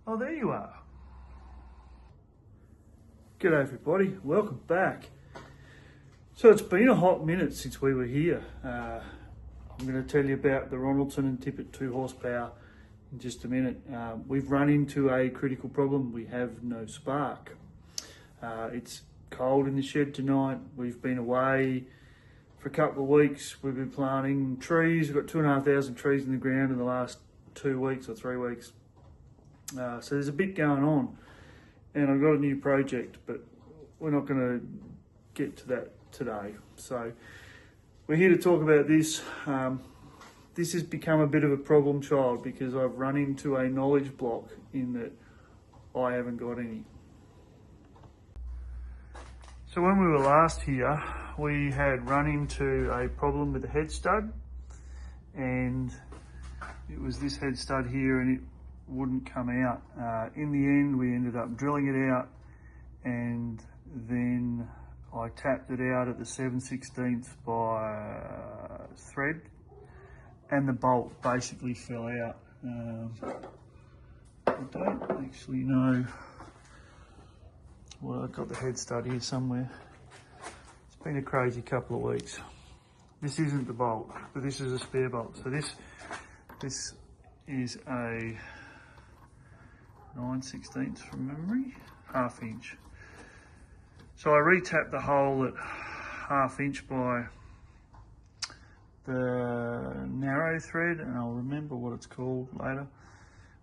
Oh, there you are. G'day everybody, welcome back. So it's been a hot minute since we were here. I'm going to tell you about the Ronaldson Tippett 2 horsepower in just a minute. We've run into a critical problem. We have no spark. It's cold in the shed tonight. We've been away for a couple of weeks. We've been planting trees. We've got 2,500 trees in the ground in the last 2 weeks or 3 weeks. So there's a bit going on, and I've got a new project, but we're not going to get to that today. So we're here to talk about this. This has become a bit of a problem child because I've run into a knowledge block in that I haven't got any. So when we were last here, we had run into a problem with the head stud, and it was this head stud here, and it wouldn't come out. In the end, we ended up drilling it out, and then I tapped it out at the 7/16 by thread, and the bolt basically fell out. I don't actually know. Well, I've got the head stud here somewhere. It's been a crazy couple of weeks. This isn't the bolt, but this is a spare bolt. So this is a 9/16 from memory, 1/2 inch. So I re-tapped the hole at 1/2 inch by the narrow thread, and I'll remember what it's called later.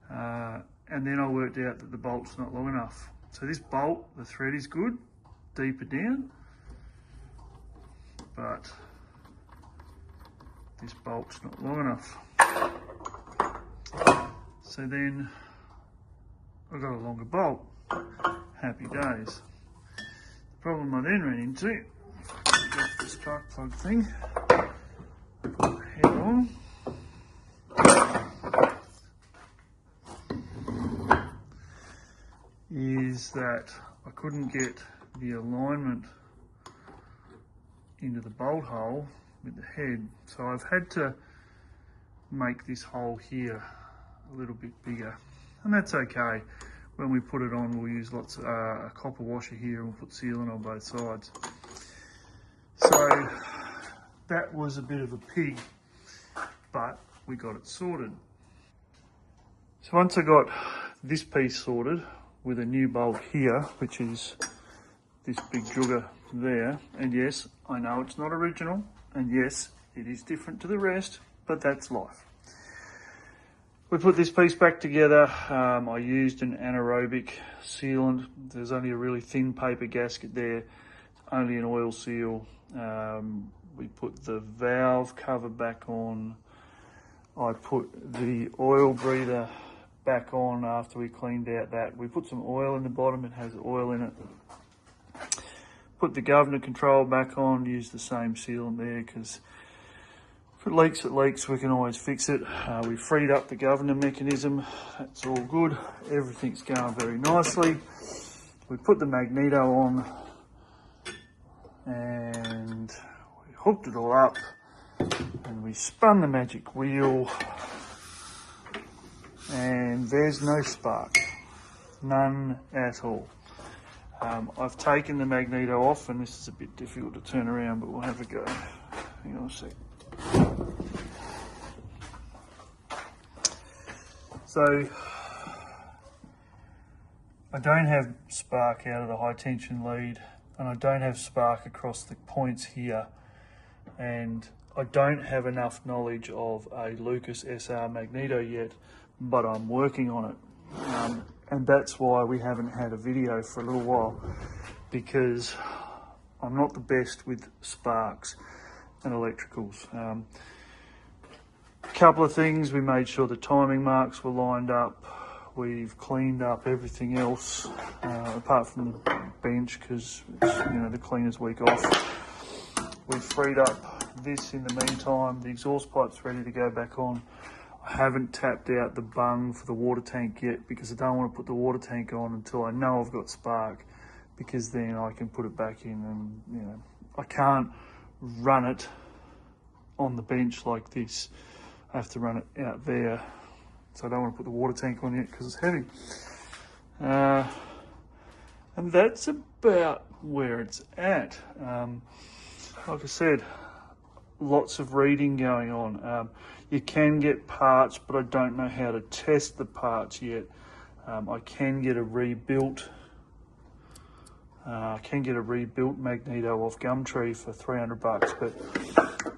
And then I worked out that the bolt's not long enough. So this bolt, the thread is good, deeper down, but this bolt's not long enough. So then I got a longer bolt. Happy days. The problem I then ran into, if I can get the spark plug thing, put the head on. Is that I couldn't get the alignment into the bolt hole with the head. So I've had to make this hole here a little bit bigger. And that's okay. When we put it on, we'll use lots of a copper washer here, and we'll put sealant on both sides. So that was a bit of a pig, but we got it sorted. So once I got this piece sorted with a new bolt here, which is this big jugger there, and yes, I know it's not original, and yes, it is different to the rest, but that's life. We put this piece back together. I used an anaerobic sealant. There's only a really thin paper gasket there. It's only an oil seal. We put the valve cover back on. I put the oil breather back on after we cleaned out that. We put some oil in the bottom. It has oil in it. Put the governor control back on. Use the same sealant there because if it leaks, we can always fix it. We freed up the governor mechanism. That's all good. Everything's going very nicely. We put the magneto on and we hooked it all up, and we spun the magic wheel, and there's no spark. None at all. I've taken the magneto off, and this is a bit difficult to turn around, but we'll have a go. Hang on a sec. So I don't have spark out of the high tension lead, and I don't have spark across the points here, and I don't have enough knowledge of a Lucas SR magneto yet, but I'm working on it. And that's why we haven't had a video for a little while, because I'm not the best with sparks and electricals. Couple of things, we made sure the timing marks were lined up. We've cleaned up everything else apart from the bench, because it's, the cleaner's week off. We've freed up this in the meantime. The exhaust pipe's ready to go back on. I haven't tapped out the bung for the water tank yet, because I don't want to put the water tank on until I know I've got spark, because then I can put it back in, and I can't run it on the bench like this. I have to run it out there So I don't want to put the water tank on yet because it's heavy. And that's about where it's at. Like I said, lots of reading going on. You can get parts, but I don't know how to test the parts yet. I can get a rebuilt magneto off Gumtree for 300 bucks, but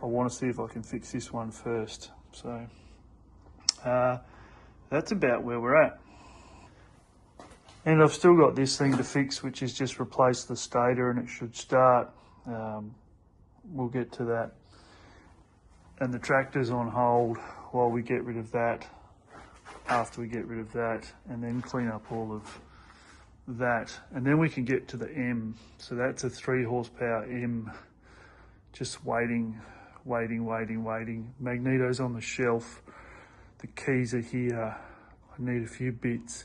I want to see if I can fix this one first. So that's about where we're at. And I've still got this thing to fix, which is just replace the stator, and it should start. We'll get to that. And the tractor's on hold while we get rid of that, after we get rid of that, and then clean up all of that. And then we can get to the M. So that's a 3 horsepower M, just waiting. Magneto's on the shelf. The keys are here. I need a few bits.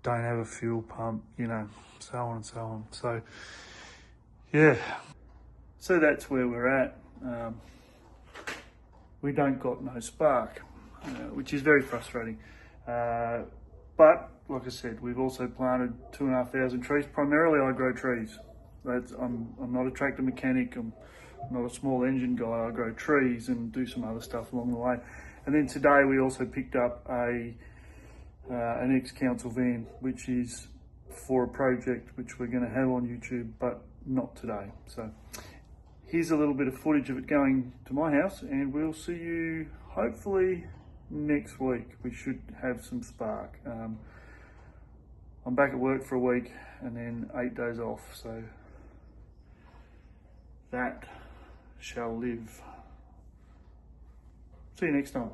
Don't have a fuel pump, you know, so on and so on. So, yeah. So that's where we're at. We don't got no spark, which is very frustrating. But like I said, we've also planted 2,500 trees. Primarily, I grow trees. I'm not a tractor mechanic. I'm not a small engine guy. I grow trees and do some other stuff along the way. And then today we also picked up an ex-council van, which is for a project which we're going to have on YouTube, but not today. So here's a little bit of footage of it going to my house, and we'll see you hopefully next week. We should have some spark. I'm back at work for a week and then 8 days off, so that shall live. See you next time.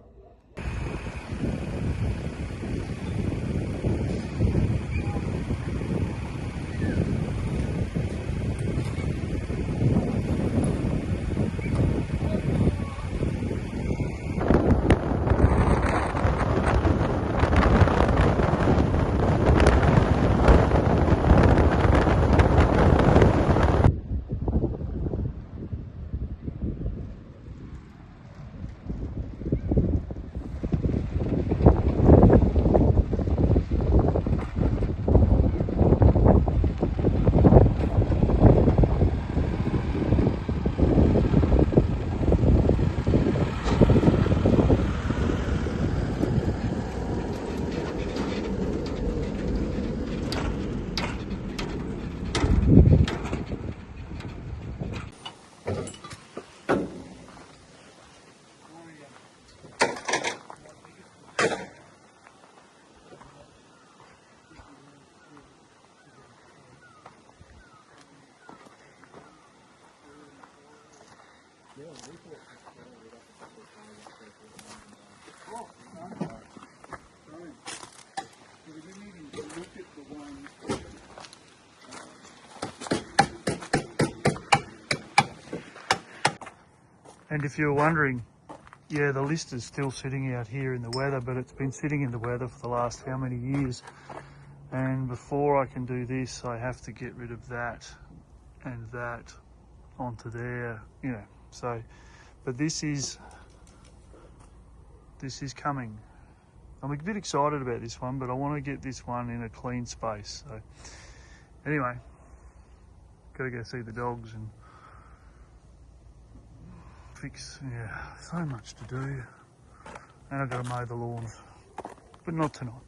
And if you're wondering, yeah, the list is still sitting out here in the weather, but it's been sitting in the weather for the last how many years? And before I can do this, I have to get rid of that and that onto there, you know. So, but this is coming. I'm a bit excited about this one, but I want to get this one in a clean space. So anyway, gotta go see the dogs and fix, yeah, so much to do. And I've got to mow the lawns, but not tonight.